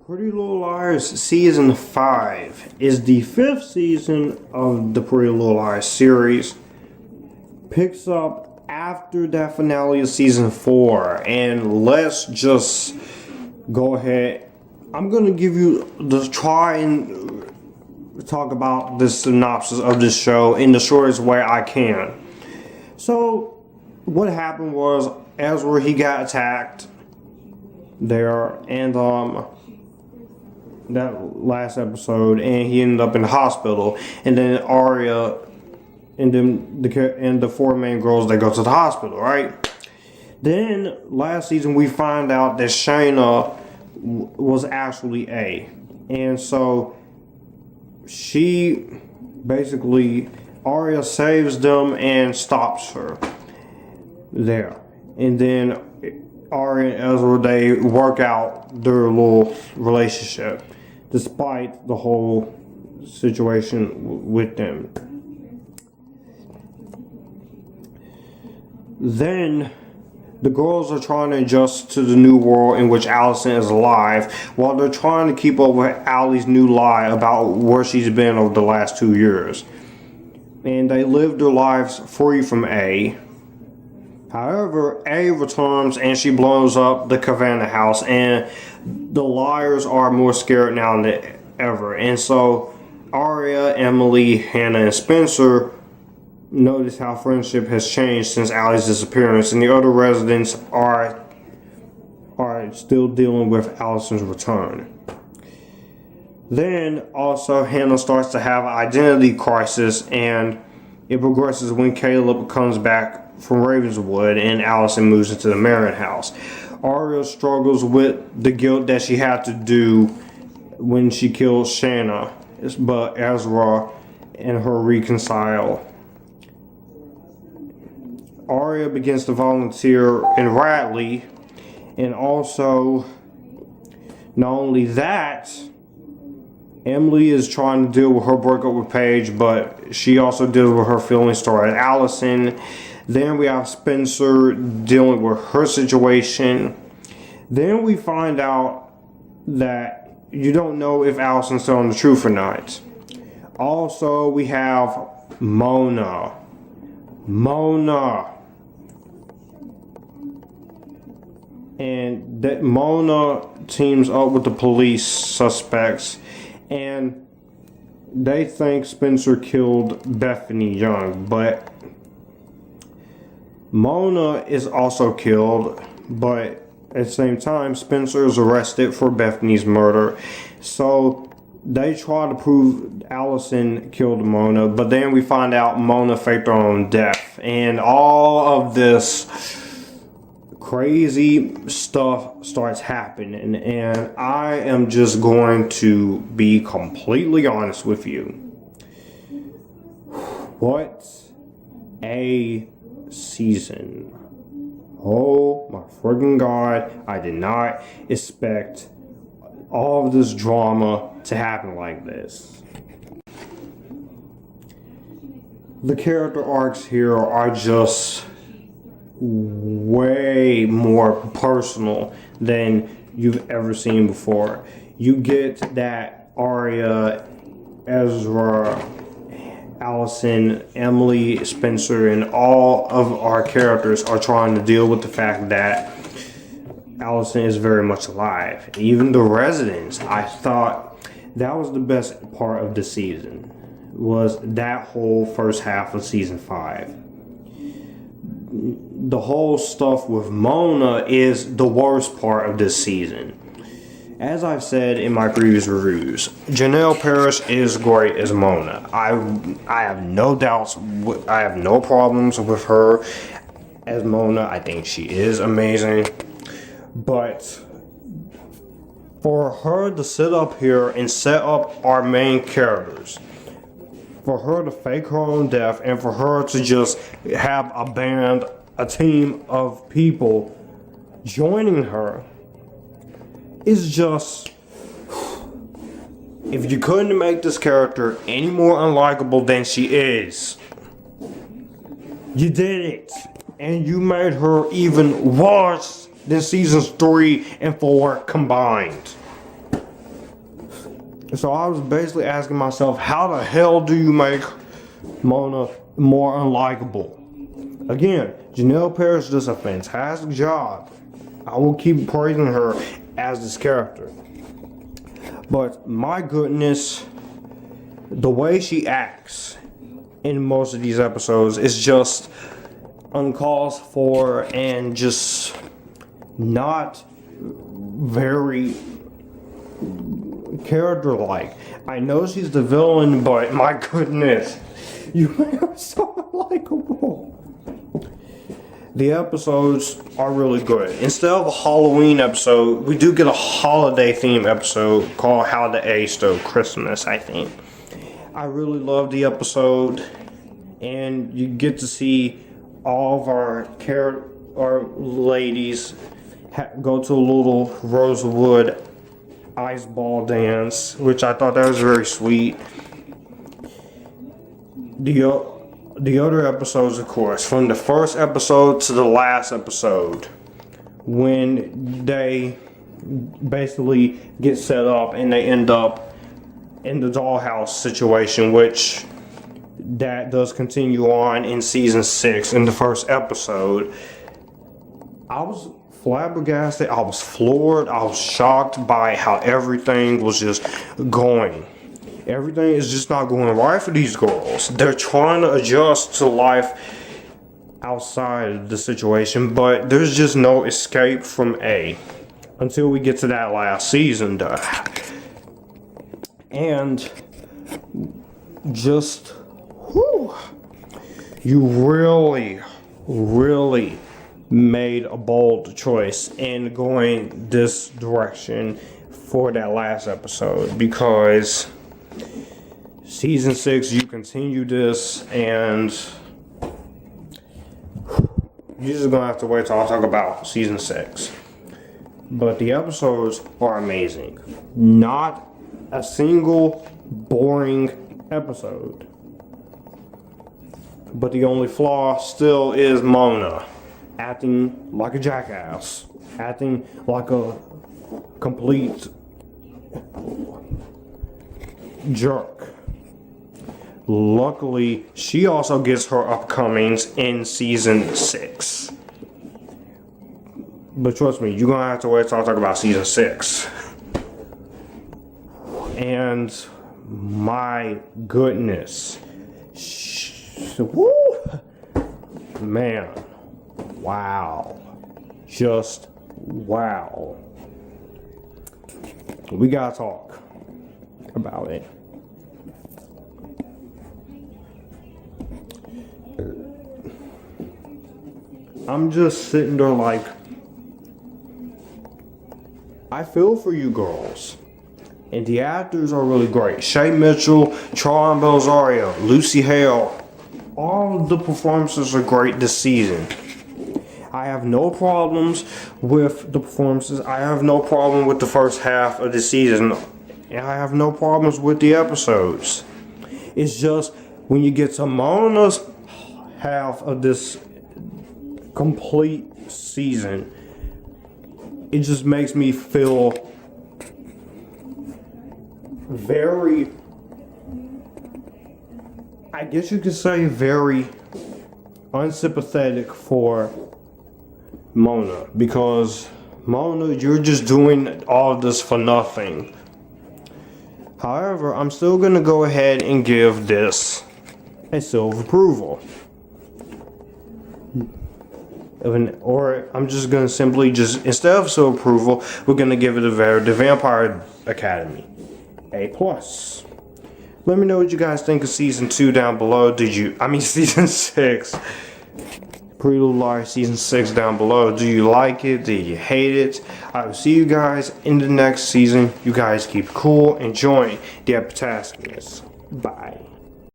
Pretty Little Liars Season 5 is the 5th season of the Pretty Little Liars series. Picks up after that finale of Season 4. And let's just go ahead. I'm going to give you try and talk about the synopsis of this show in the shortest way I can. So, what happened was Ezra, he got attacked there, and that last episode, and he ended up in the hospital, and then Arya and then the four main girls, they go to the hospital, right? Then last season we find out that Shayna was actually A, and so she basically, Arya saves them and stops her there, and then Arya and Ezra, they work out their little relationship despite the whole situation with them. Then the girls are trying to adjust to the new world in which Allison is alive, while they're trying to keep up with Allie's new lie about where she's been over the last 2 years. And they live their lives free from A. However, A returns and she blows up the Cavanna house, and the liars are more scared now than ever. And so Arya, Emily, Hannah, and Spencer notice how friendship has changed since Allie's disappearance, and the other residents are still dealing with Allison's return. Then also Hannah starts to have an identity crisis, and it progresses when Caleb comes back from Ravenswood and Allison moves into the Marin house. Arya struggles with the guilt that she had to do when she killed Shanna, but Ezra and her reconcile. Arya begins to volunteer in Radley, and also, not only that, Emily is trying to deal with her breakup with Paige, but she also deals with her feelings toward Allison. Then we have Spencer dealing with her situation. Then we find out that you don't know if Allison's telling the truth or not. Also, we have Mona. And that Mona teams up with the police suspects, and they think Spencer killed Bethany Young, but Mona is also killed, but at the same time, Spencer is arrested for Bethany's murder. So they try to prove Allison killed Mona, but then we find out Mona faked her own death. And all of this crazy stuff starts happening. And I am just going to be completely honest with you. What a season. Oh my friggin' god, I did not expect all of this drama to happen like this. The character arcs here are just way more personal than you've ever seen before. You get that Arya, Ezra, Allison, Emily, Spencer, and all of our characters are trying to deal with the fact that Allison is very much alive. Even the residents, I thought that was the best part of the season, was that whole first half of season 5. The whole stuff with Mona is the worst part of this season. As I've said in my previous reviews, Janel Parrish is great as Mona. I have no doubts, I have no problems with her as Mona. I think she is amazing. But for her to sit up here and set up our main characters, for her to fake her own death, and for her to just have a band a team of people joining her is just... If you couldn't make this character any more unlikable than she is, you did it. And you made her even worse than seasons 3 and 4 combined. So I was basically asking myself, how the hell do you make Mona more unlikable? Again, Janel Parrish does a fantastic job. I will keep praising her as this character. But my goodness, the way she acts in most of these episodes is just uncalled for and just not very character-like. I know she's the villain, but my goodness, you make her so unlikable. The episodes are really good. Instead of a Halloween episode, we do get a holiday themed episode called How the A Stole Christmas, I think. I really love the episode, and you get to see all of our ladies go to a little Rosewood ice ball dance, which I thought that was very sweet. The other episodes, of course, from the first episode to the last episode, when they basically get set up and they end up in the dollhouse situation, which that does continue on in season 6 in the first episode. I was flabbergasted, I was floored, I was shocked by how everything was just going. Everything is just not going right for these girls. They're trying to adjust to life outside of the situation, but there's just no escape from A until we get to that last season, though. And just, whew, you really made a bold choice in going this direction for that last episode, because season 6, you continue this, and you're just gonna have to wait till I talk about season 6. But the episodes are amazing. Not a single boring episode. But the only flaw still is Mona acting like a jackass, acting like a complete jerk. Luckily, she also gets her upcomings in season 6. But trust me, you're gonna have to wait till I talk about season 6. And my goodness, woo, man, wow, just wow. We gotta talk about it. I'm just sitting there like, I feel for you girls. And the actors are really great. Shay Mitchell, Troian Bellisario, Lucy Hale. All of the performances are great this season. I have no problems with the performances. I have no problem with the first half of the season. And I have no problems with the episodes. It's just when you get to Mona's half of this complete season, it just makes me feel very, I guess you could say, very unsympathetic for Mona, because Mona, you're just doing all of this for nothing. However, I'm still gonna go ahead and give this a seal of approval. Or I'm just gonna simply instead of seal approval, we're gonna give it the Vampire Academy A+. Let me know what you guys think of season 2 down below. Season 6. Pretty Little Liars season 6 down below. Do you like it? Do you hate it? I will see you guys in the next season. You guys keep cool, enjoying the epitascness. Bye.